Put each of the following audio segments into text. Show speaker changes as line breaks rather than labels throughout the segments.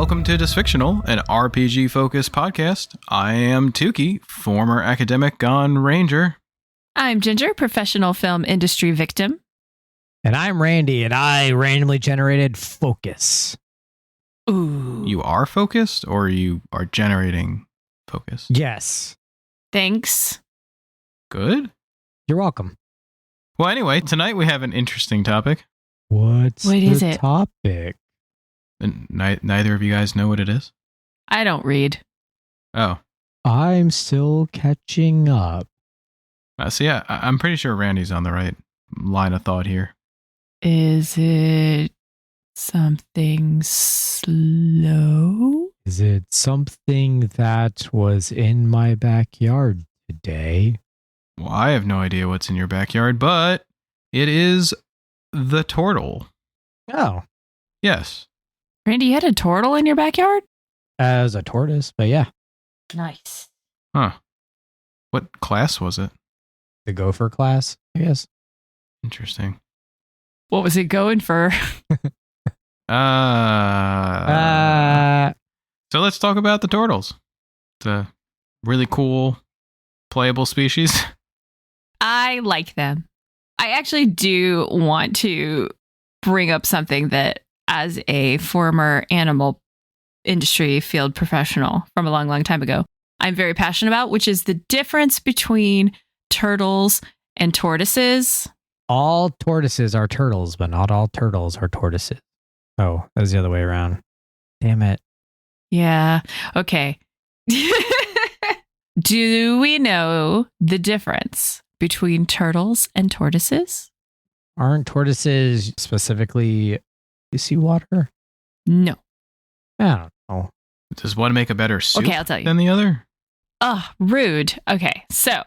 Welcome to Dysfictional, an RPG-focused podcast. I am Tukey, former academic gone ranger.
I'm Ginger, professional film industry victim.
And I'm Randy, and I randomly generated focus.
Ooh.
You are focused, or you are generating focus?
Yes.
Thanks.
Good.
You're welcome.
Well, anyway, tonight we have an interesting topic.
What
is it?
Topic?
And neither of you guys know what it is?
I don't read.
Oh.
I'm still catching up.
So yeah, I'm pretty sure Randy's on the right line of thought here.
Is it something slow?
Is it something that was in my backyard today?
Well, I have no idea what's in your backyard, but it is the Tortle.
Oh.
Yes.
Randy, you had a turtle in your backyard?
As a tortoise, but yeah.
Nice.
Huh. What class was it?
The gopher class, I guess.
Interesting.
What was it going for?
So let's talk about the Tortles. It's a really cool, playable species.
I like them. I actually do want to bring up something that, as a former animal industry field professional from a long, long time ago, I'm very passionate about, which is the difference between turtles and tortoises.
All tortoises are turtles, but not all turtles are tortoises. Oh, that was the other way around. Damn it.
Yeah. Okay. Do we know the difference between turtles and tortoises?
Aren't tortoises specifically seawater?
No.
I don't know.
Does one make a better soup
Okay, I'll tell you.
than the other?
Oh, rude. Okay, so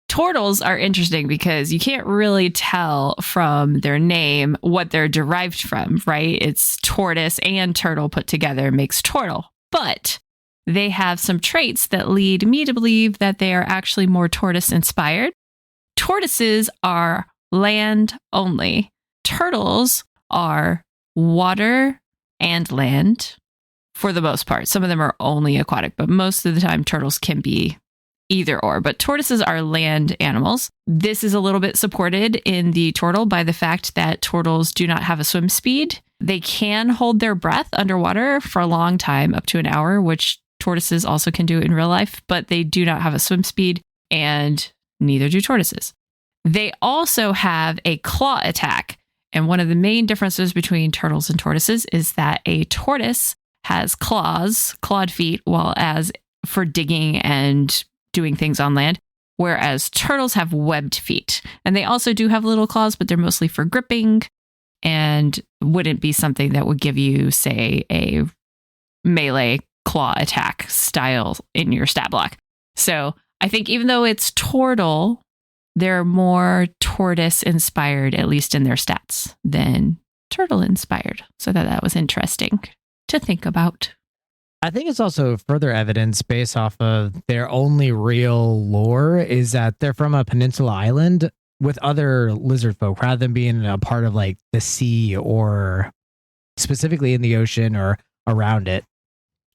turtles are interesting because you can't really tell from their name what they're derived from, right? It's tortoise and turtle put together makes turtle. But they have some traits that lead me to believe that they are actually more tortoise inspired. Tortoises are land only. Turtles are water and land for the most part. Some of them are only aquatic, but most of the time turtles can be either or. But tortoises are land animals. This is a little bit supported in the turtle by the fact that turtles do not have a swim speed. They can hold their breath underwater for a long time, up to an hour, which tortoises also can do in real life, but they do not have a swim speed, and neither do tortoises. They also have a claw attack. And one of the main differences between turtles and tortoises is that a tortoise has clawed feet, while as for digging and doing things on land, whereas turtles have webbed feet. And they also do have little claws, but they're mostly for gripping and wouldn't be something that would give you, say, a melee claw attack style in your stat block. So I think even though it's turtle, they're more tortoise inspired, at least in their stats, than turtle inspired. So that was interesting to think about.
I think it's also further evidence based off of their only real lore is that they're from a peninsula island with other lizard folk rather than being a part of like the sea or specifically in the ocean or around it.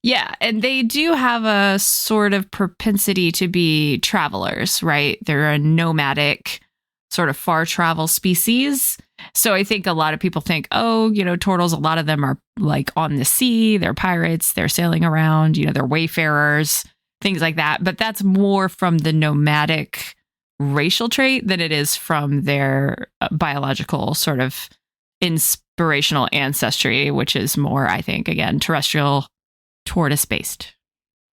Yeah, and they do have a sort of propensity to be travelers, right? They're a nomadic sort of far travel species. So I think a lot of people think, oh, turtles, a lot of them are like on the sea, they're pirates, they're sailing around, they're wayfarers, things like that. But that's more from the nomadic racial trait than it is from their biological sort of inspirational ancestry, which is more, I think, again, terrestrial tortoise based.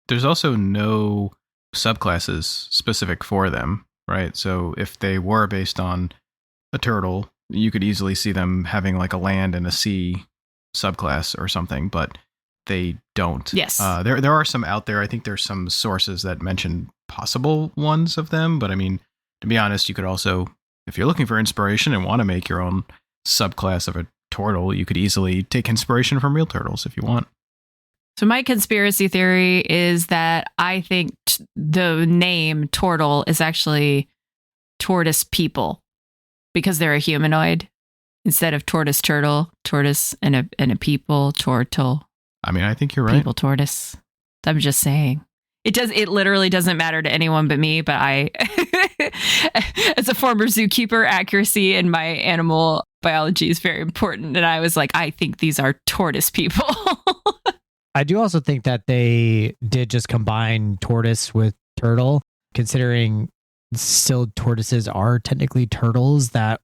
There's also no subclasses specific for them, right? So if they were based on a turtle, you could easily see them having like a land and a sea subclass or something, but they don't.
Yes.
There are some out there. I think there's some sources that mention possible ones of them, but I mean, to be honest, you could also, if you're looking for inspiration and want to make your own subclass of a turtle, you could easily take inspiration from real turtles if you want.
So my conspiracy theory is that I think the name Tortle is actually tortoise people because they're a humanoid instead of tortoise turtle, tortoise and a people, turtle.
I mean, I think you're right.
People tortoise. I'm just saying. It literally doesn't matter to anyone but me, but I, as a former zookeeper, accuracy in my animal biology is very important. And I was like, I think these are tortoise people.
I do also think that they did just combine tortoise with turtle, considering still tortoises are technically turtles. That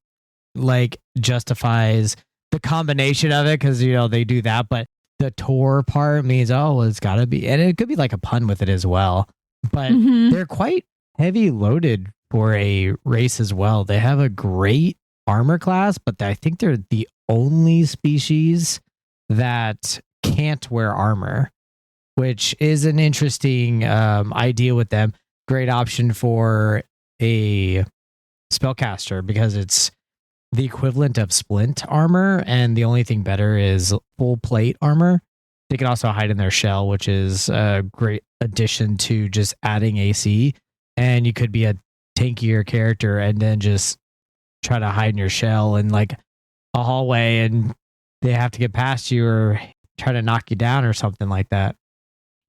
like justifies the combination of it because, they do that. But the tor part means, well, it's got to be, and it could be like a pun with it as well. But they're quite heavy loaded for a race as well. They have a great armor class, but I think they're the only species that can't wear armor, which is an interesting idea with them. Great option for a spellcaster because it's the equivalent of splint armor, and the only thing better is full plate armor. They can also hide in their shell, which is a great addition to just adding AC. And you could be a tankier character and then just try to hide in your shell in like a hallway, and they have to get past you or try to knock you down or something like that.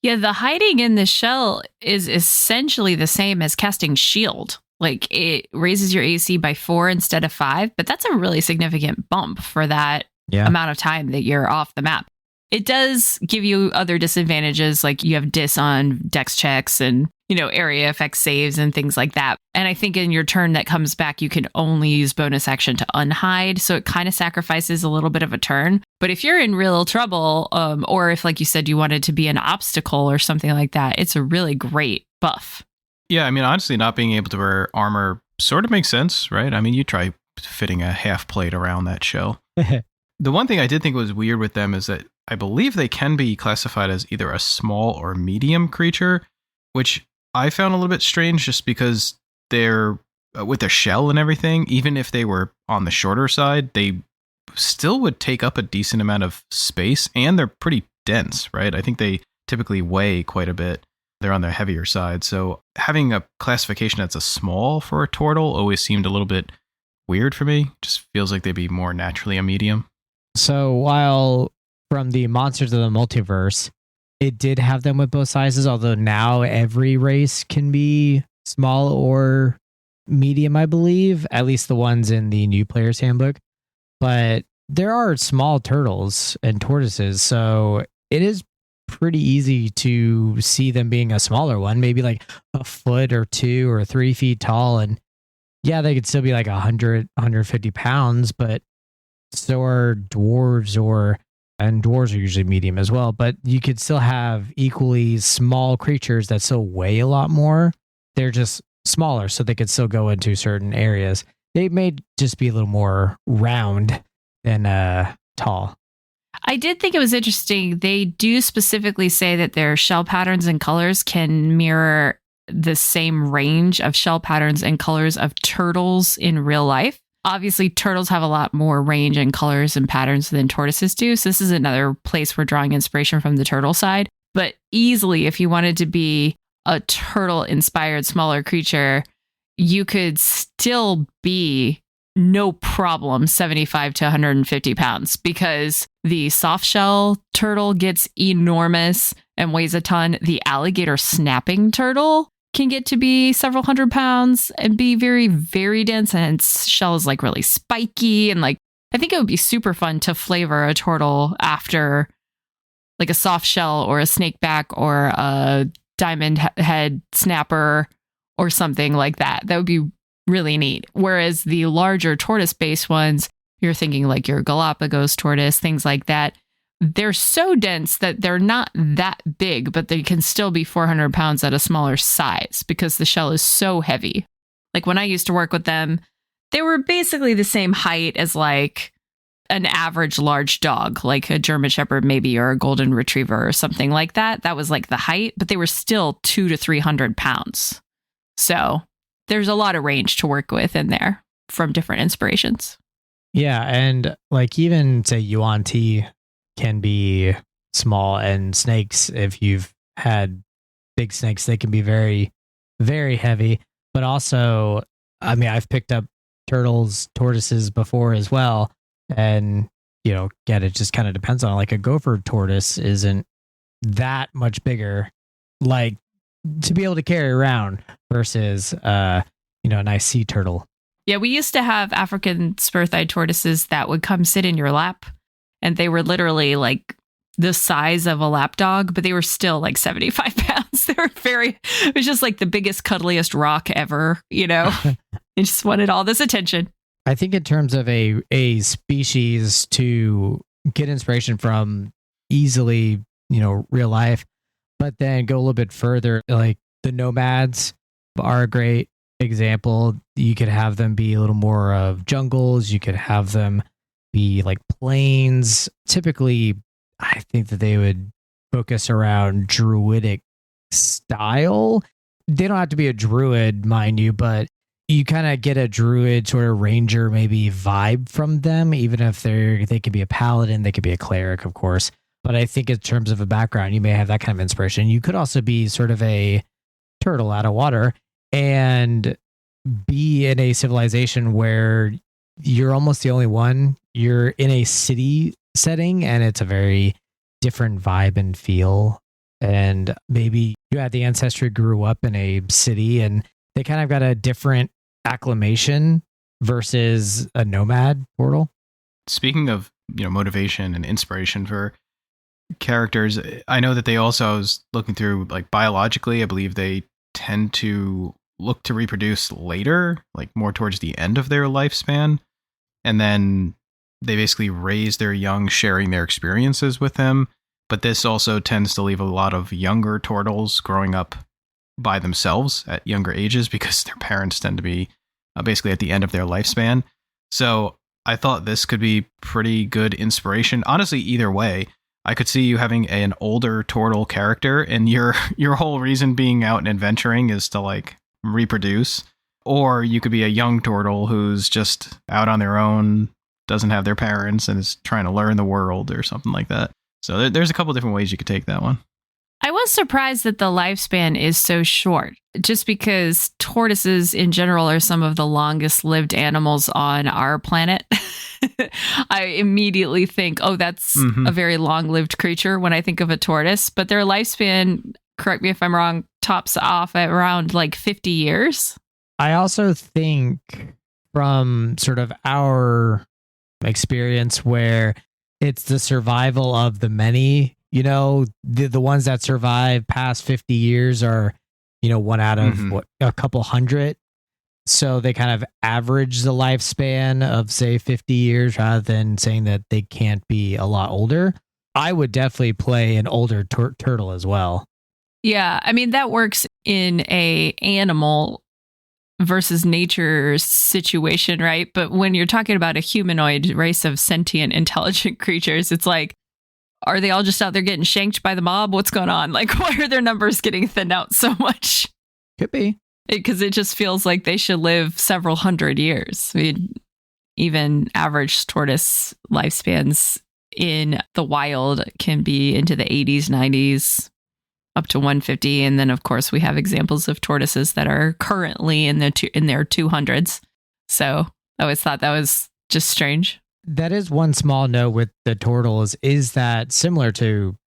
Yeah, the hiding in the shell is essentially the same as casting shield. Like it raises your AC by 4 instead of 5, but that's a really significant bump for that amount of time that you're off the map. It does give you other disadvantages, like you have dis on dex checks and, area effect saves and things like that. And I think in your turn that comes back, you can only use bonus action to unhide. So it kind of sacrifices a little bit of a turn. But if you're in real trouble, or if, like you said, you wanted to be an obstacle or something like that, it's a really great buff.
Yeah, I mean, honestly, not being able to wear armor sort of makes sense, right? I mean, you try fitting a half plate around that shell. The one thing I did think was weird with them is that I believe they can be classified as either a small or medium creature, which I found a little bit strange just because they're with their shell and everything. Even if they were on the shorter side, they still would take up a decent amount of space, and they're pretty dense, right? I think they typically weigh quite a bit. They're on the heavier side. So having a classification that's a small for a turtle always seemed a little bit weird for me. Just feels like they'd be more naturally a medium.
So while from the Monsters of the Multiverse, it did have them with both sizes, although now every race can be small or medium, I believe, at least the ones in the new player's handbook. But there are small turtles and tortoises, so it is pretty easy to see them being a smaller one, maybe like a foot or 2 or 3 feet tall. And yeah, they could still be like 100, 150 pounds, but so are dwarves, and dwarves are usually medium as well, but you could still have equally small creatures that still weigh a lot more. They're just smaller, so they could still go into certain areas. They may just be a little more round than tall.
I did think it was interesting. They do specifically say that their shell patterns and colors can mirror the same range of shell patterns and colors of turtles in real life. Obviously, turtles have a lot more range and colors and patterns than tortoises do. So this is another place we're drawing inspiration from the turtle side. But easily, if you wanted to be a turtle-inspired smaller creature, you could still be no problem 75 to 150 pounds, because the soft shell turtle gets enormous and weighs a ton. The alligator snapping turtle can get to be several hundred pounds and be very, very dense, and its shell is like really spiky. And like, I think it would be super fun to flavor a turtle after like a soft shell or a snakeback or a diamond head snapper or something like that. That would be really neat. Whereas the larger tortoise-based ones, you're thinking like your Galapagos tortoise, things like that. They're so dense that they're not that big, but they can still be 400 pounds at a smaller size because the shell is so heavy. Like when I used to work with them, they were basically the same height as like an average large dog, like a German Shepherd maybe, or a Golden Retriever or something like that. That was like the height, but they were still 200 to 300 pounds. So there's a lot of range to work with in there from different inspirations.
Yeah, and like even say Yuan Ti can be small, and snakes, if you've had big snakes, they can be very, very heavy. But also, I mean, I've picked up turtles, tortoises before as well. And again, it just kind of depends on like a gopher tortoise isn't that much bigger, like to be able to carry around versus, a nice sea turtle.
Yeah, we used to have African spur-thighed tortoises that would come sit in your lap, and they were literally like the size of a lap dog, but they were still like 75 pounds. They were it was just like the biggest, cuddliest rock ever, They just wanted all this attention.
I think in terms of a species to get inspiration from easily, real life, but then go a little bit further, like the nomads are a great example. You could have them be a little more of jungles. You could have them be like plains. Typically, I think that they would focus around druidic style. They don't have to be a druid, mind you, but you kind of get a druid sort of ranger maybe vibe from them, even if they could be a paladin, they could be a cleric, of course. But I think in terms of a background, you may have that kind of inspiration. You could also be sort of a turtle out of water and be in a civilization where you're almost the only one. You're in a city setting and it's a very different vibe and feel. And maybe you had the ancestry grew up in a city and they kind of got a different acclimation versus a nomad portal.
Speaking of, motivation and inspiration for characters, I know that they also, I was looking through, like biologically, I believe they tend to look to reproduce later, like more towards the end of their lifespan. And then they basically raise their young, sharing their experiences with them. But this also tends to leave a lot of younger turtles growing up by themselves at younger ages because their parents tend to be basically at the end of their lifespan. So I thought this could be pretty good inspiration. Honestly, either way, I could see you having an older turtle character and your whole reason being out and adventuring is to like reproduce. Or you could be a young turtle who's just out on their own, doesn't have their parents, and is trying to learn the world or something like that. So there's a couple different ways you could take that one.
I was surprised that the lifespan is so short, just because tortoises in general are some of the longest lived animals on our planet. I immediately think, oh, that's a very long lived creature when I think of a tortoise, but their lifespan, correct me if I'm wrong, tops off at around like 50 years.
I also think from sort of our experience where it's the survival of the many, the ones that survive past 50 years are, one out of a couple hundred. So they kind of average the lifespan of say 50 years rather than saying that they can't be a lot older. I would definitely play an older turtle as well.
Yeah. I mean, that works in a animal versus nature situation, right? But when you're talking about a humanoid race of sentient, intelligent creatures, it's like, are they all just out there getting shanked by the mob? What's going on? Like, why are their numbers getting thinned out so much?
Could be.
Because it just feels like they should live several hundred years. I mean, even average tortoise lifespans in the wild can be into the 80s, 90s, up to 150. And then, of course, we have examples of tortoises that are currently in their 200s. So I always thought that was just strange.
That is one small note with the turtles is that similar to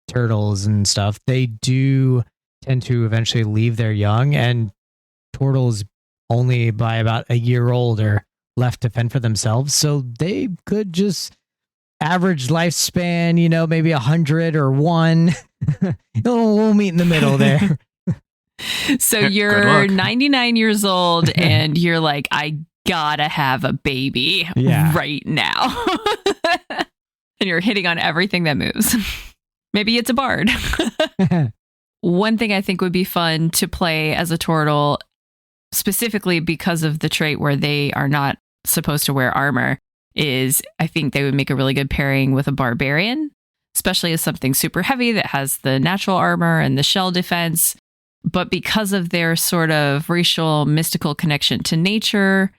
turtles and stuff, they do tend to eventually leave their young, and turtles only by about a year old are left to fend for themselves. So they could just average lifespan, maybe 100 or 1. We'll meet in the middle there.
So you're 99 years old and you're like, I gotta have a baby right now. And you're hitting on everything that moves. Maybe it's a bard. One thing I think would be fun to play as a turtle, specifically because of the trait where they are not supposed to wear armor, is I think they would make a really good pairing with a barbarian, especially as something super heavy that has the natural armor and the shell defense. But because of their sort of racial mystical connection to nature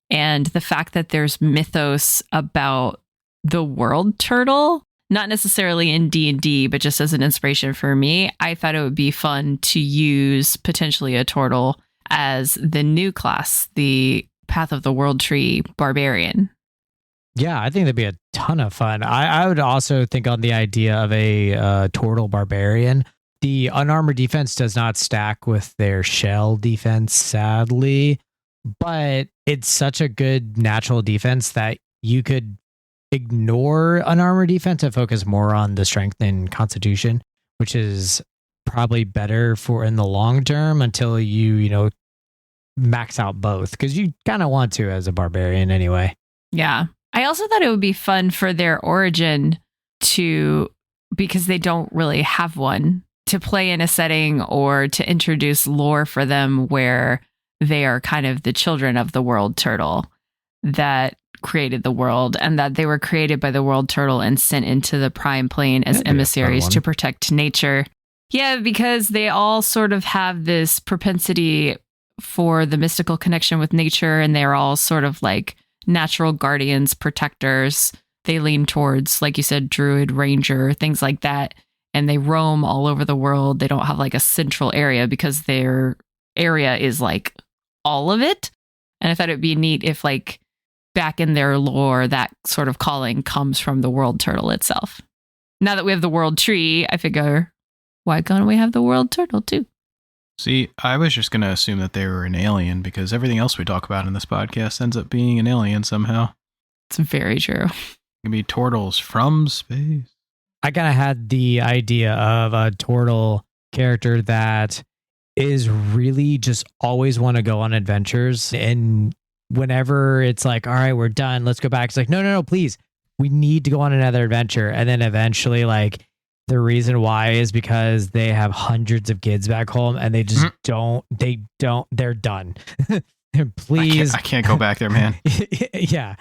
and the fact that there's mythos about the world turtle, not necessarily in D&D, but just as an inspiration for me, I thought it would be fun to use potentially a turtle as the new class, the Path of the World Tree Barbarian.
Yeah, I think that'd be a ton of fun. I would also think on the idea of a Tortle Barbarian. The unarmored defense does not stack with their shell defense, sadly, but it's such a good natural defense that you could ignore unarmored defense and focus more on the strength and constitution, which is probably better for in the long term until you max out both, because you kind of want to as a barbarian anyway.
Yeah. I also thought it would be fun for their origin because they don't really have one, to play in a setting or to introduce lore for them where they are kind of the children of the world turtle that created the world, and that they were created by the world turtle and sent into the prime plane as emissaries to protect nature. Yeah, because they all sort of have this propensity for the mystical connection with nature, and they're all sort of like natural guardians, protectors. They lean towards, like you said, druid, ranger, things like that. And they roam all over the world. They don't have like a central area because their area is like all of it. And I thought it'd be neat if like back in their lore, that sort of calling comes from the world turtle itself. Now that we have the world tree, I figure, why can't we have the world turtle too?
See, I was just going to assume that they were an alien because everything else we talk about in this podcast ends up being an alien somehow.
It's very true.
It can be Tortles from space.
I kind of had the idea of a Tortle character that is really just always want to go on adventures. And whenever it's like, all right, we're done, let's go back. It's like, no, please. We need to go on another adventure. And then eventually, like, the reason why is because they have hundreds of kids back home and they just they're done. Please.
I can't go back there, man.
Yeah.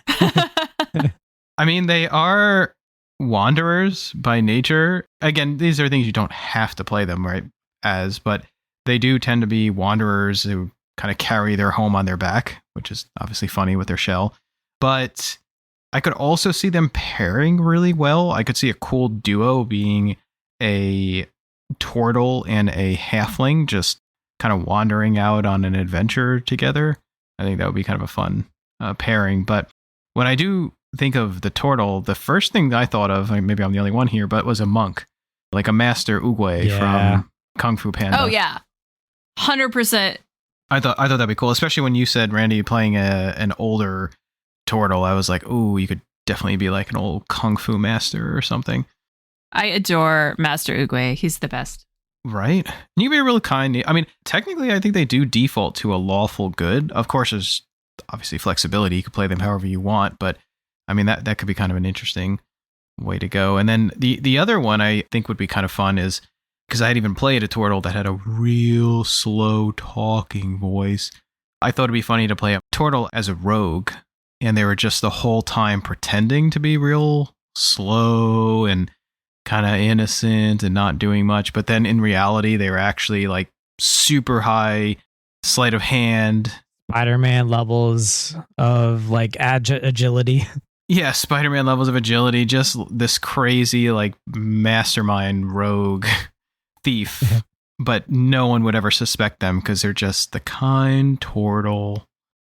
I mean, they are wanderers by nature. Again, these are things you don't have to play them right as, but they do tend to be wanderers who kind of carry their home on their back, which is obviously funny with their shell. But I could also see them pairing really well. I could see a cool duo being a turtle and a halfling just kind of wandering out on an adventure together. I think that would be kind of a fun pairing. But when I do think of the turtle, the first thing I thought of, maybe I'm the only one here, but was a monk, like a Master Oogway from Kung Fu Panda.
Oh yeah, 100%.
I thought that'd be cool, especially when you said, Randy, playing an older turtle. I was like, ooh, you could definitely be like an old Kung Fu master or something.
I adore Master Oogway. He's the best.
Right? And you can be real kind. I mean, technically, I think they do default to a lawful good. Of course, there's obviously flexibility. You can play them however you want, but I mean, that could be kind of an interesting way to go. And then the other one I think would be kind of fun is, because I had even played a turtle that had a real slow talking voice. I thought it'd be funny to play a turtle as a rogue, and they were just the whole time pretending to be real slow and kind of innocent and not doing much. But then in reality, they were actually like super high sleight of hand.
Spider-Man levels of like agility.
Yeah, Spider-Man levels of agility. Just this crazy like mastermind rogue thief. But no one would ever suspect them because they're just the kind turtle.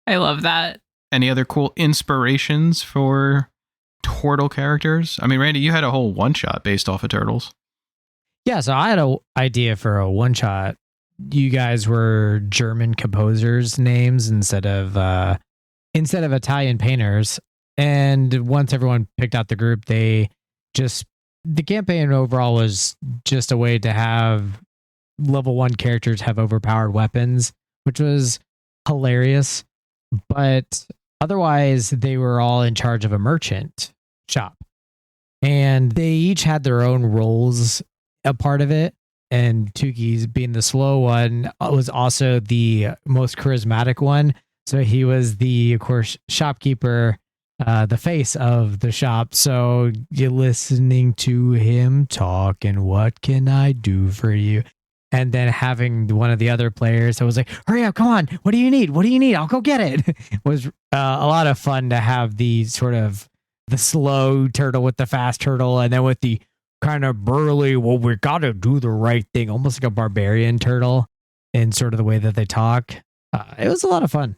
I love that.
Any other cool inspirations for turtle characters? I mean, Randy, you had a whole one-shot based off of turtles.
Yeah, so I had an idea for a one-shot. You guys were German composers' names instead of Italian painters. And once everyone picked out the group, the campaign overall was just a way to have level 1 characters have overpowered weapons, which was hilarious. But otherwise, they were all in charge of a merchant shop. And they each had their own roles, a part of it. And Tuki's, being the slow one, was also the most charismatic one. So he was the, of course, shopkeeper, the face of the shop. So you're listening to him talk and what can I do for you? And then having one of the other players that was like, hurry up, come on. What do you need? What do you need? I'll go get it. Was a lot of fun to have the sort of the slow turtle with the fast turtle. And then with the kind of burly, well, we got to do the right thing. Almost like a barbarian turtle in sort of the way that they talk. It was a lot of fun.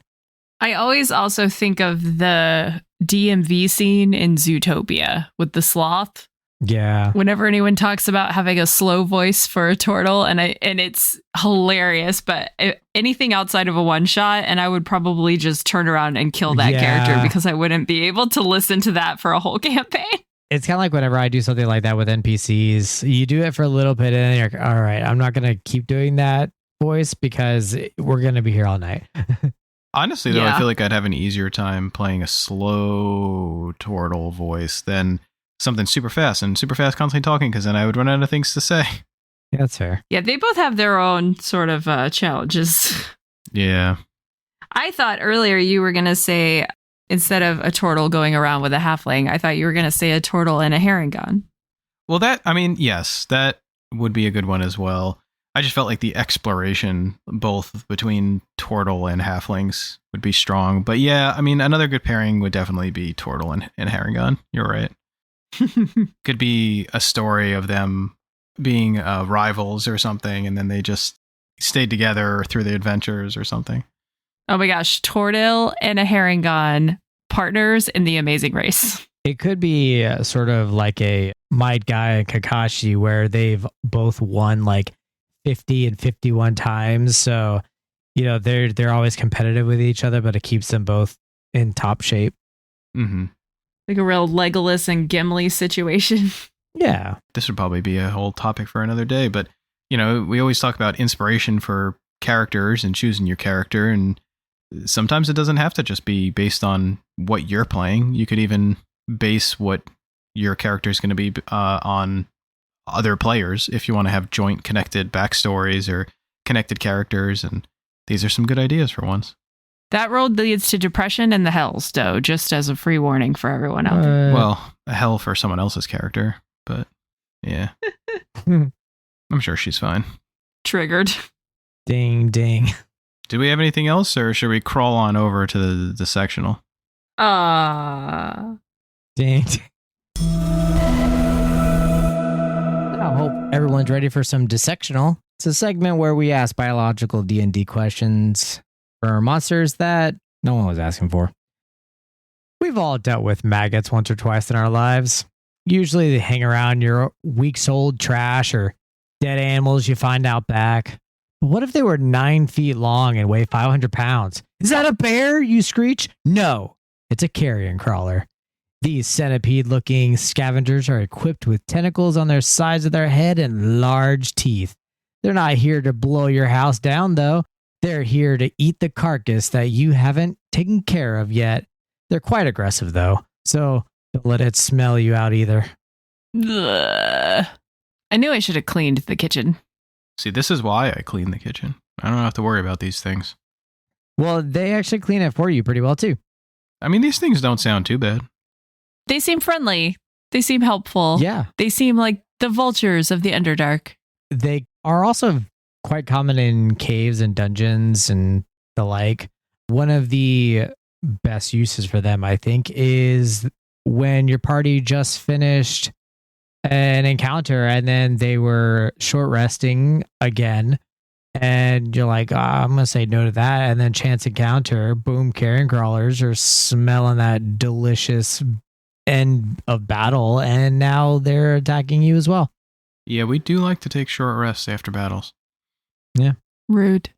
I always also think of the DMV scene in Zootopia with the sloth.
Yeah.
Whenever anyone talks about having a slow voice for a turtle, and it's hilarious, but anything outside of a one shot, and I would probably just turn around and kill that character because I wouldn't be able to listen to that for a whole campaign.
It's kind of like whenever I do something like that with NPCs, you do it for a little bit and then you're like, all right, I'm not going to keep doing that voice because we're going to be here all night.
Honestly, though, I feel like I'd have an easier time playing a slow turtle voice than something super fast constantly talking, because then I would run out of things to say.
Yeah, that's fair.
Yeah, they both have their own sort of challenges.
Yeah.
I thought earlier you were going to say, instead of a turtle going around with a halfling, I thought you were going to say a turtle and a herringon.
Well, yes, that would be a good one as well. I just felt like the exploration, both between turtle and halflings, would be strong. But yeah, I mean, another good pairing would definitely be turtle and herringon. You're right. Could be a story of them being rivals or something, and then they just stayed together through the adventures or something.
Oh my gosh, turtle and a herringon, partners in the Amazing Race.
It could be sort of like a Might Guy and Kakashi, where they've both won like 50 and 51 times. So, you know, they're always competitive with each other, but it keeps them both in top shape.
Mm-hmm.
Like a real Legolas and Gimli situation.
Yeah.
This would probably be a whole topic for another day, but, you know, we always talk about inspiration for characters and choosing your character, and sometimes it doesn't have to just be based on what you're playing. You could even base what your character is going to be on other players if you want to have joint connected backstories or connected characters, and these are some good ideas for once.
That road leads to depression and the hells, though, just as a free warning for everyone out there.
Well, a hell for someone else's character, but yeah. I'm sure she's fine.
Triggered.
Ding, ding.
Do we have anything else, or should we crawl on over to the sectional?
Ding. I hope everyone's ready for some dissectional. It's a segment where we ask biological D&D questions for monsters that no one was asking for. We've all dealt with maggots once or twice in our lives. Usually they hang around your weeks-old trash or dead animals you find out back. But what if they were 9 feet long and weigh 500 pounds? Is that a bear, you screech? No, it's a carrion crawler. These centipede-looking scavengers are equipped with tentacles on their sides of their head and large teeth. They're not here to blow your house down, though. They're here to eat the carcass that you haven't taken care of yet. They're quite aggressive, though, so don't let it smell you out either.
Ugh. I knew I should have cleaned the kitchen.
See, this is why I clean the kitchen. I don't have to worry about these things.
Well, they actually clean it for you pretty well, too.
I mean, these things don't sound too bad.
They seem friendly. They seem helpful.
Yeah.
They seem like the vultures of the Underdark.
They are also quite common in caves and dungeons and the like. One of the best uses for them, I think, is when your party just finished an encounter and then they were short resting again. And you're like, I'm going to say no to that. And then chance encounter, boom, carrion crawlers are smelling that delicious end of battle. And now they're attacking you as well.
Yeah, we do like to take short rests after battles.
Yeah.
Rude.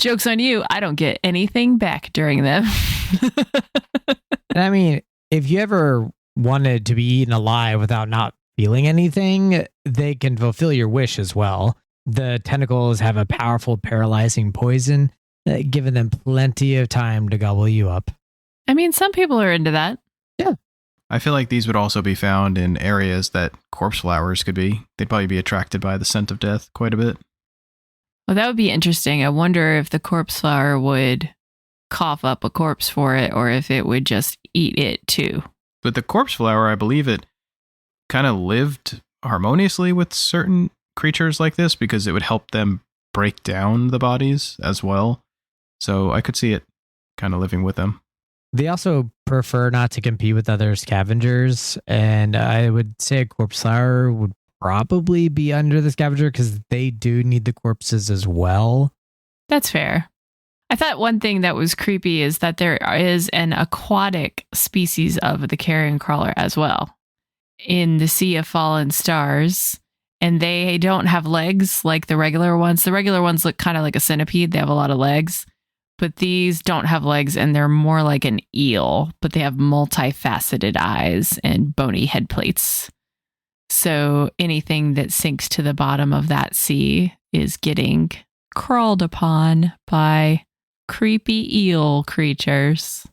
Joke's on you. I don't get anything back during them.
And I mean, if you ever wanted to be eaten alive without not feeling anything, they can fulfill your wish as well. The tentacles have a powerful paralyzing poison, giving them plenty of time to gobble you up.
I mean, some people are into that.
Yeah.
I feel like these would also be found in areas that corpse flowers could be. They'd probably be attracted by the scent of death quite a bit.
Well, that would be interesting. I wonder if the corpse flower would cough up a corpse for it, or if it would just eat it too.
But the corpse flower, I believe it kind of lived harmoniously with certain creatures like this because it would help them break down the bodies as well. So I could see it kind of living with them.
They also prefer not to compete with other scavengers, and I would say a corpse flower would probably be under the scavenger because they do need the corpses as well.
That's fair. I thought one thing that was creepy is that there is an aquatic species of the carrion crawler as well in the Sea of Fallen Stars. And they don't have legs like the regular ones. The regular ones look kind of like a centipede. They have a lot of legs. But these don't have legs and they're more like an eel, but they have multifaceted eyes and bony head plates. So anything that sinks to the bottom of that sea is getting crawled upon by creepy eel creatures.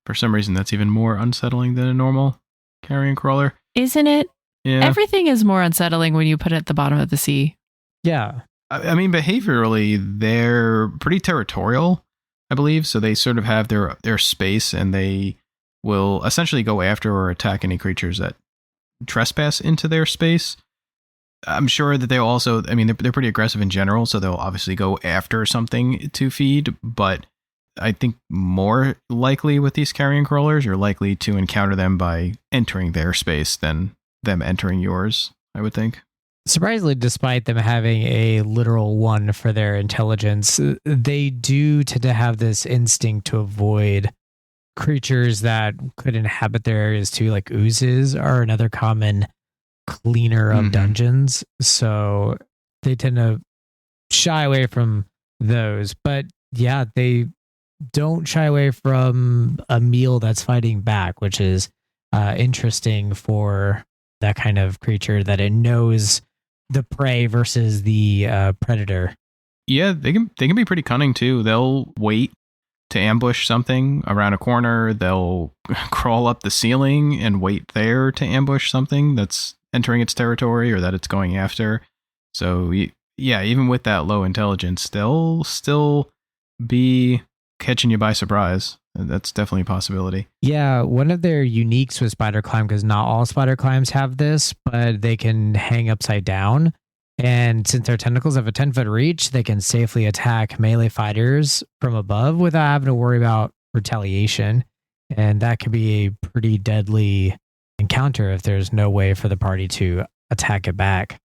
For some reason, that's even more unsettling than a normal carrion crawler.
Isn't it?
Yeah.
Everything is more unsettling when you put it at the bottom of the sea.
Yeah.
I mean, behaviorally, they're pretty territorial, I believe. So they sort of have their space, and they will essentially go after or attack any creatures that trespass into their space. I'm sure that they'll also, I mean, they're pretty aggressive in general, so they'll obviously go after something to feed. But I think more likely with these carrion crawlers, you're likely to encounter them by entering their space than them entering yours, I would think.
Surprisingly, despite them having a literal 1 for their intelligence, they do tend to have this instinct to avoid creatures that could inhabit their areas too, like oozes are another common cleaner of dungeons. So they tend to shy away from those. But yeah, they don't shy away from a meal that's fighting back, which is interesting for that kind of creature, that it knows the prey versus the predator.
Yeah, they can be pretty cunning too. They'll wait to ambush something around a corner. They'll crawl up the ceiling and wait there to ambush something that's entering its territory or that it's going after. So yeah, even with that low intelligence, they'll still be catching you by surprise. That's definitely a possibility.
Yeah, one of their uniques with spider climb, because not all spider climbs have this, but they can hang upside down. And since their tentacles have a 10-foot reach, they can safely attack melee fighters from above without having to worry about retaliation. And that could be a pretty deadly encounter if there's no way for the party to attack it back.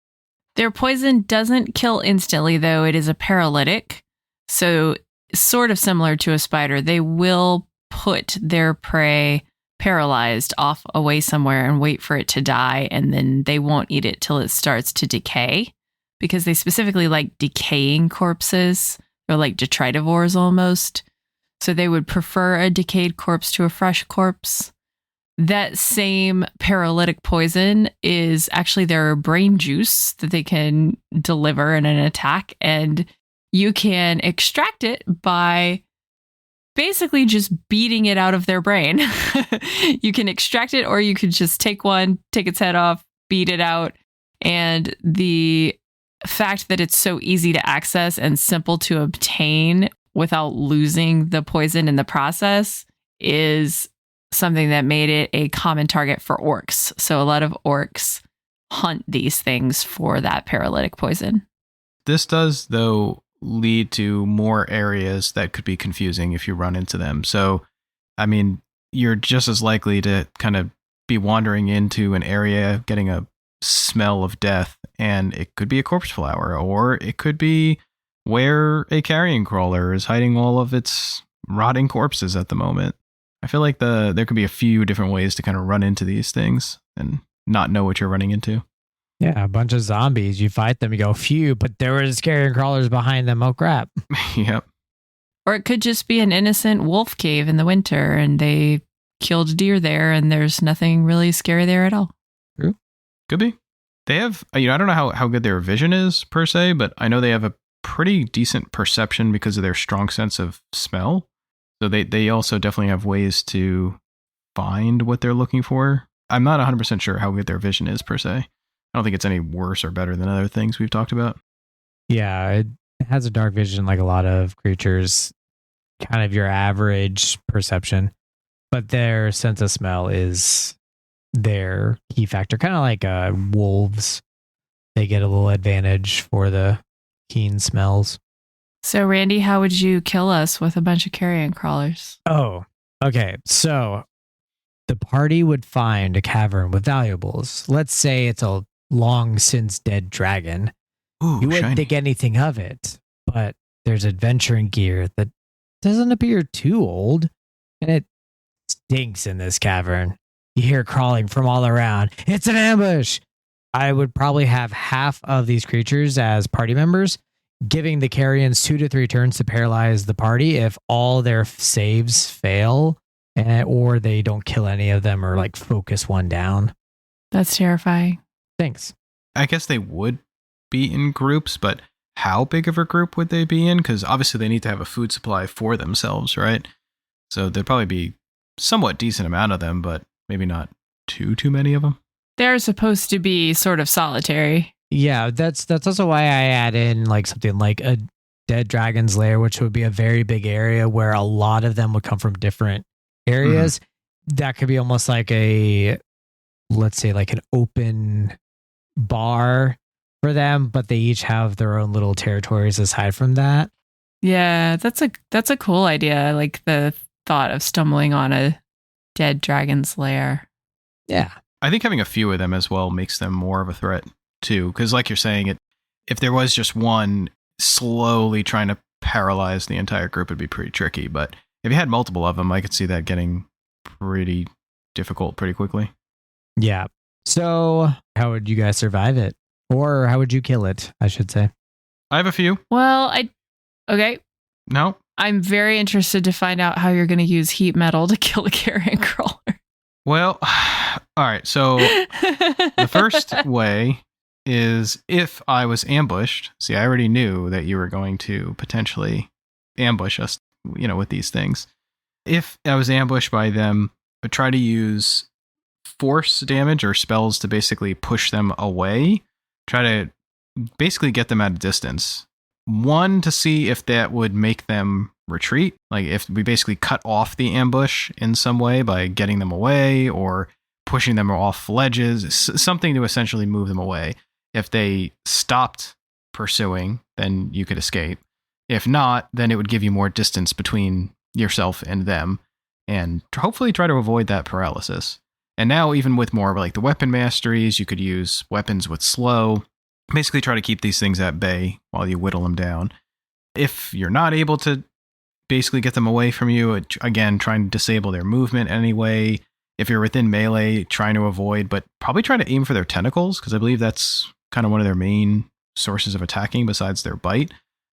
Their poison doesn't kill instantly, though. It is a paralytic. So sort of similar to a spider, they will put their prey paralyzed off away somewhere and wait for it to die, and then they won't eat it till it starts to decay, because they specifically like decaying corpses. They're like detritivores almost. So they would prefer a decayed corpse to a fresh corpse. That same paralytic poison is actually their brain juice that they can deliver in an attack, and you can extract it by basically just beating it out of their brain. You can extract it, or you could just take its head off, beat it out. And the fact that it's so easy to access and simple to obtain without losing the poison in the process is something that made it a common target for orcs. So a lot of orcs hunt these things for that paralytic poison.
This does, though, lead to more areas that could be confusing if you run into them. So, I mean, you're just as likely to kind of be wandering into an area, getting a smell of death, and it could be a corpse flower, or it could be where a carrion crawler is hiding all of its rotting corpses at the moment. I feel like there could be a few different ways to kind of run into these things and not know what you're running into.
Yeah, a bunch of zombies. You fight them, you go, phew, but there was carrion crawlers behind them. Oh, crap.
Yep.
Or it could just be an innocent wolf cave in the winter, and they killed a deer there, and there's nothing really scary there at all.
True.
Could be. They have, I don't know how good their vision is, per se, but I know they have a pretty decent perception because of their strong sense of smell. So they also definitely have ways to find what they're looking for. I'm not 100% sure how good their vision is, per se. I don't think it's any worse or better than other things we've talked about.
Yeah, it has a dark vision like a lot of creatures, kind of your average perception, but their sense of smell is their key factor. Kind of like wolves. They get a little advantage for the keen smells.
So, Randy, how would you kill us with a bunch of carrion crawlers?
Oh, okay. So the party would find a cavern with valuables. Let's say it's a long since dead dragon.
Ooh,
You wouldn't
shiny.
think anything of it, but there's adventuring gear that doesn't appear too old, and it stinks in this cavern. You hear crawling from all around. It's an ambush! I would probably have half of these creatures as party members, giving the Carrions 2 to 3 turns to paralyze the party if all their saves fail, or they don't kill any of them or like focus one down.
That's terrifying.
Thanks.
I guess they would be in groups, but how big of a group would they be in? Because obviously they need to have a food supply for themselves, right? So there'd probably be somewhat decent amount of them, but maybe not too many of them.
They're supposed to be sort of solitary.
Yeah, that's also why I add in like something like a dead dragon's lair, which would be a very big area where a lot of them would come from different areas. That could be almost like let's say like an open bar for them, but they each have their own little territories aside from that.
Yeah, that's a cool idea. Like the thought of stumbling on a dead dragon's lair.
Yeah.
I think having a few of them as well makes them more of a threat too. Because like you're saying, if there was just one slowly trying to paralyze the entire group, it'd be pretty tricky. But if you had multiple of them, I could see that getting pretty difficult pretty quickly.
Yeah. So how would you guys survive it? Or how would you kill it, I should say?
I have a few.
Well, okay.
No?
I'm very interested to find out how you're going to use heat metal to kill a carrion crawler.
Well, all right. So the first way is if I was ambushed. See, I already knew that you were going to potentially ambush us, with these things. If I was ambushed by them, I'd try to use force damage or spells to basically push them away. Try to basically get them at a distance. One, to see if that would make them retreat. Like if we basically cut off the ambush in some way by getting them away or pushing them off ledges, something to essentially move them away. If they stopped pursuing, then you could escape. If not, then it would give you more distance between yourself and them and hopefully try to avoid that paralysis. And now even with more like the weapon masteries, you could use weapons with slow, basically try to keep these things at bay while you whittle them down. If you're not able to basically get them away from you, again, trying to disable their movement anyway. If you're within melee, trying to avoid, but probably try to aim for their tentacles, because I believe that's kind of one of their main sources of attacking besides their bite.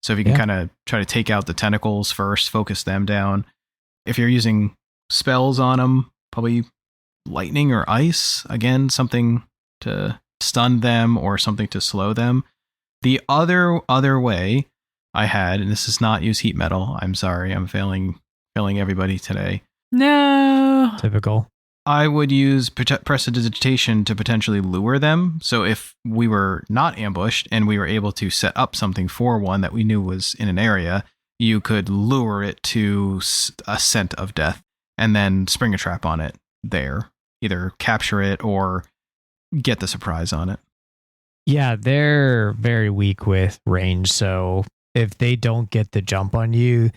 So if you can kind of try to take out the tentacles first, focus them down. If you're using spells on them, probably lightning or ice, again, something to stun them or something to slow them. The other way I had, and this is not use heat metal. I'm sorry, I'm failing everybody today.
No.
Typical.
I would use prestidigitation to potentially lure them. So if we were not ambushed and we were able to set up something for one that we knew was in an area, you could lure it to a scent of death and then spring a trap on it there. Either capture it or get the surprise on it.
Yeah, they're very weak with range. So if they don't get the jump on you,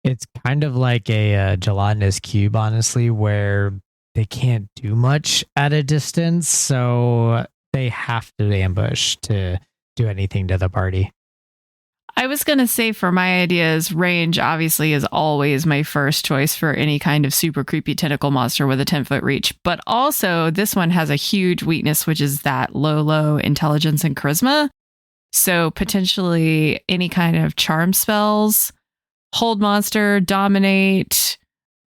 it's kind of like a gelatinous cube, honestly, where they can't do much at a distance. So they have to ambush to do anything to the party.
I was going to say for my ideas, range obviously is always my first choice for any kind of super creepy tentacle monster with a 10-foot reach. But also this one has a huge weakness, which is that low intelligence and charisma. So potentially any kind of charm spells, hold monster, dominate,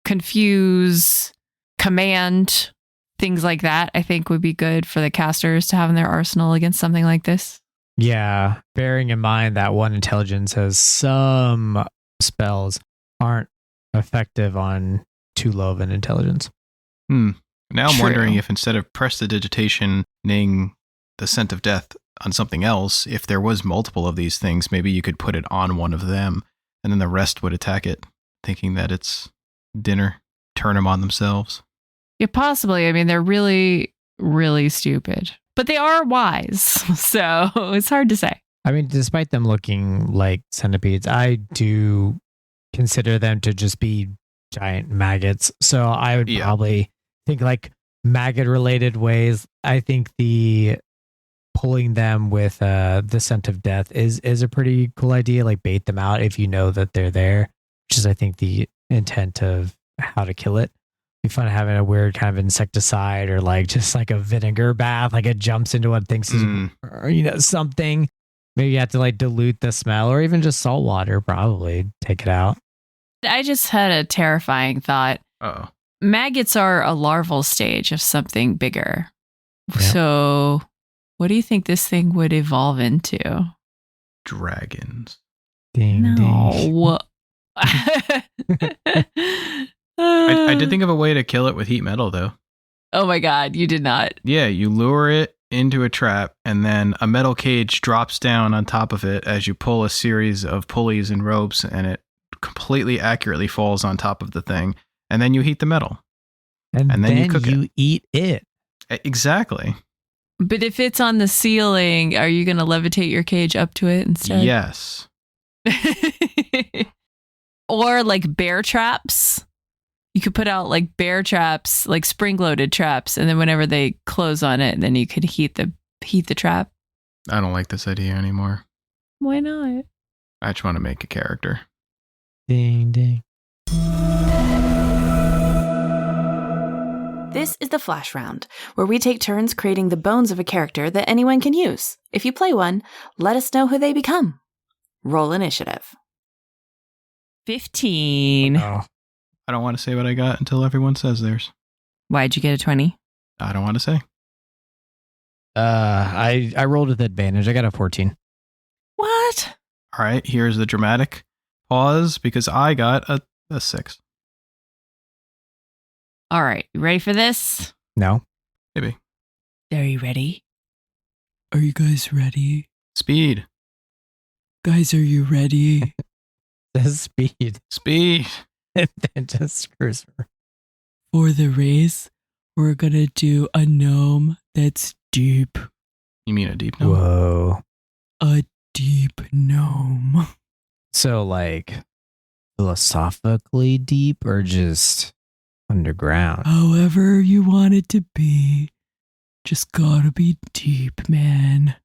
confuse, command, things like that, I think would be good for the casters to have in their arsenal against something like this.
Yeah, bearing in mind that one intelligence has some spells aren't effective on too low of an intelligence.
Now I'm
True.
wondering if instead of prestidigitationing the scent of death on something else, if there was multiple of these things, maybe you could put it on one of them and then the rest would attack it, thinking that it's dinner, turn them on themselves.
Yeah, possibly. I mean, they're really, really stupid. But they are wise, so it's hard to say.
I mean, despite them looking like centipedes, I do consider them to just be giant maggots. So I would probably think like maggot-related ways. I think the pulling them with the scent of death is a pretty cool idea. Like bait them out if you know that they're there, which is I think the intent of how to kill it. You find having a weird kind of insecticide or like just like a vinegar bath, like it jumps into what it thinks is or, something. Maybe you have to like dilute the smell or even just salt water, probably take it out.
I just had a terrifying thought.
Uh-oh.
Maggots are a larval stage of something bigger.
Yeah.
So what do you think this thing would evolve into?
Dragons.
Ding, ding.
No.
I did think of a way to kill it with heat metal, though.
Oh my God, you did not.
Yeah, you lure it into a trap, and then a metal cage drops down on top of it as you pull a series of pulleys and ropes, and it completely accurately falls on top of the thing. And then you heat the metal.
And then
you cook it.
Eat it.
Exactly.
But if it's on the ceiling, are you going to levitate your cage up to it instead?
Yes.
Or like bear traps. You could put out like bear traps, like spring-loaded traps, and then whenever they close on it, then you could heat the trap.
I don't like this idea anymore.
Why not?
I just want to make a character.
Ding, ding.
This is the Flash Round, where we take turns creating the bones of a character that anyone can use. If you play one, let us know who they become. Roll initiative.
15.
Oh.
I don't want to say what I got until everyone says theirs.
Why'd you get a 20?
I don't want to say.
I rolled with advantage. I got a 14.
What?
All right, here's the dramatic pause because I got a 6.
All right, you ready for this?
No.
Maybe.
Are you ready?
Are you guys ready?
Speed.
Guys, are you ready?
The speed.
Speed.
And then just screws her.
For the race, we're gonna do a gnome that's deep.
You mean a deep gnome?
Whoa.
A deep gnome.
So like philosophically deep or just underground?
However you want it to be. Just gotta be deep, man.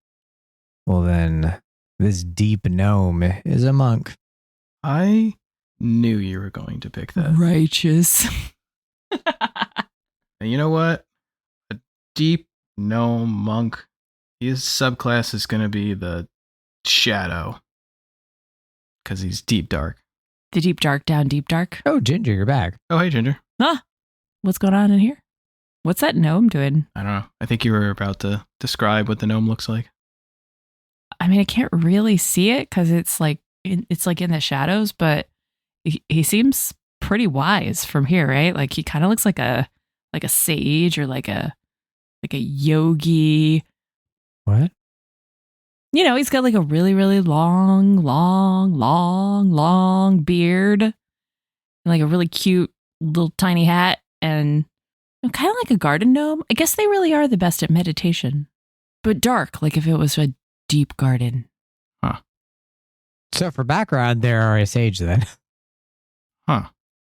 Well then, this deep gnome is a monk.
I knew you were going to pick that.
Righteous.
And you know what? A deep gnome monk. His subclass is going to be the shadow. Because he's deep dark.
The deep dark down deep dark.
Oh, Ginger, you're back.
Oh, hey, Ginger.
Huh? What's going on in here? What's that gnome doing?
I don't know. I think you were about to describe what the gnome looks like.
I mean, I can't really see it because it's like in the shadows, but he seems pretty wise from here, right? Like he kind of looks like a sage or like a yogi.
What?
You know, he's got like a really, really long beard and like a really cute little tiny hat and kind of like a garden gnome. I guess they really are the best at meditation, but dark, like if it was a deep garden.
Huh.
So for background, there are a sage then.
Huh.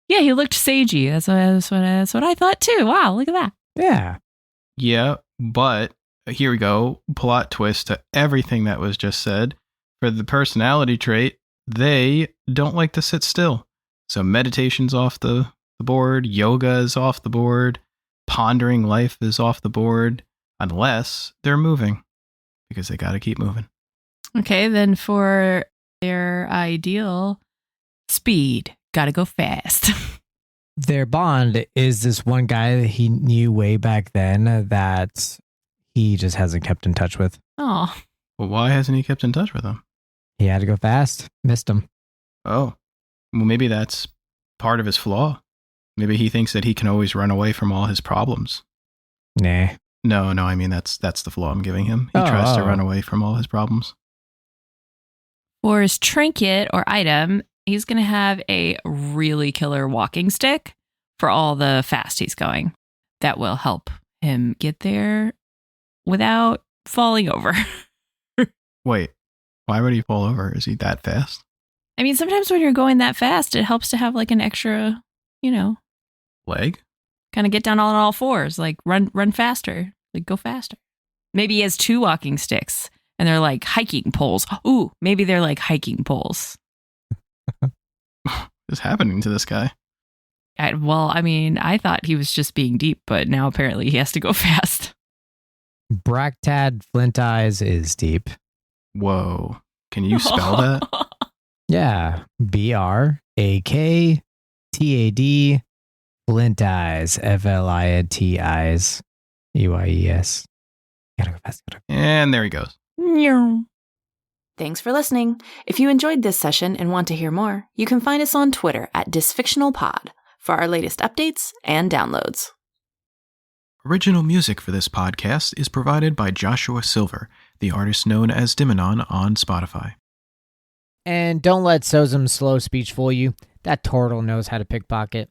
Yeah, he looked sagey. That's what I thought too. Wow, look at that.
Yeah.
Yeah, but here we go. Plot twist to everything that was just said. For the personality trait, they don't like to sit still. So meditation's off the board. Yoga is off the board. Pondering life is off the board. Unless they're moving. Because they got to keep moving.
Okay, then for their ideal, speed. Gotta go fast.
Their bond is this one guy that he knew way back then that he just hasn't kept in touch with.
Oh,
Well, why hasn't he kept in touch with them?
He had to go fast. Missed him.
Oh. Well, maybe that's part of his flaw. Maybe he thinks that he can always run away from all his problems.
Nah.
No, I mean, that's the flaw I'm giving him. He tries to run away from all his problems.
for his trinket or item, he's going to have a really killer walking stick for all the fast he's going. That will help him get there without falling over.
Wait, why would he fall over? Is he that fast?
I mean, sometimes when you're going that fast, it helps to have like an extra,
Leg?
kind of get down on all fours, like run faster, like go faster. Maybe he has 2 walking sticks and they're like hiking poles. Ooh, maybe they're like hiking poles.
What's happening to this guy?
I thought he was just being deep, but now apparently he has to go fast.
Bractad Flint Eyes is deep.
Whoa. Can you spell that?
Yeah. BRAKTAD Flint Eyes. FLINT Eyes. EYES. Gotta go fast.
And there he goes.
Thanks for listening. If you enjoyed this session and want to hear more, you can find us on Twitter at dysfictionalpod for our latest updates and downloads.
Original music for this podcast is provided by Joshua Silver, the artist known as Dimonon on Spotify.
And don't let Sozum's slow speech fool you. That turtle knows how to pickpocket.